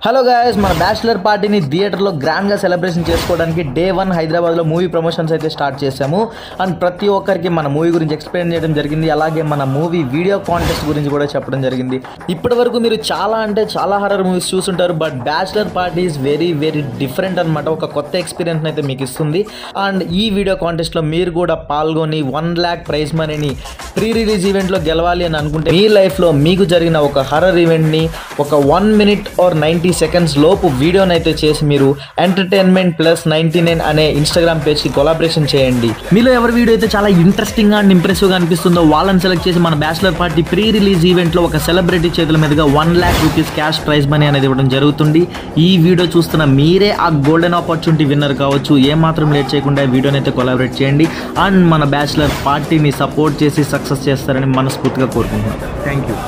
Hello guys, మన bachelor పార్టీని థియేటర్లో గ్రాండ్గా సెలబ్రేషన్ చేసుకోవడానికి డే 1 హైదరాబాద్లో మూవీ ప్రమోషన్స్ అయితే స్టార్ట్ చేశాము. అండ్ ప్రతి ఒక్కరికి మన మూవీ గురించి ఎక్స్ప్లెయిన్ చేయడం జరిగింది. అలాగే మన మూవీ వీడియో కాంటెస్ట్ గురించి కూడా చెప్పడం జరిగింది. ఇప్పటి వరకు మీరు చాలా హర్రర్ మూవీస్ చూసుంటారు, but bachelor party is very different అనమాట. ఒక కొత్త ఎక్స్పీరియన్స్ అయితే మీకు ఇస్తుంది. అండ్ ఈ వీడియో కాంటెస్ట్లో మీరు కూడా పాల్గొని 1 lakh ప్రైజ్ మనీని ప్రీ రిలీజ్ ఈవెంట్లో గెలవాలి అని అనుకుంటే మీ లైఫ్లో మీకు జరిగిన ఒక హర్రర్ ఈవెంట్ని ఒక 1 minute or 90 seconds లోపు వీడియోని అయితే చేసి మీరు entertainment+99 అనే ఇన్స్టాగ్రామ్ పేజ్కి కొలాబరేషన్ చేయండి. మీలో ఎవరి వీడియో అయితే చాలా ఇంట్రెస్టింగ్గా అండ్ ఇంప్రెసివ్గా అనిపిస్తుందో వాళ్ళని సెలెక్ట్ చేసి మన బ్యాచిలర్ పార్టీ ప్రీ రిలీజ్ ఈవెంట్లో ఒక సెలబ్రిటీ చేతుల మీదుగా 1 lakh rupees cash prize money అనేది ఇవ్వడం జరుగుతుంది. ఈ వీడియో చూస్తున్న మీరే ఆ గోల్డెన్ ఆపర్చునిటీ విన్నర్ కావచ్చు. ఏమాత్రం లేట్ చేయకుండా వీడియోని అయితే కొలాబరేట్ చేయండి అండ్ మన బ్యాచిలర్ పార్టీని సపోర్ట్ చేసి సక్సెస్ చేస్తారని మనస్ఫూర్తిగా కోరుకుంటున్నాను. Thank you.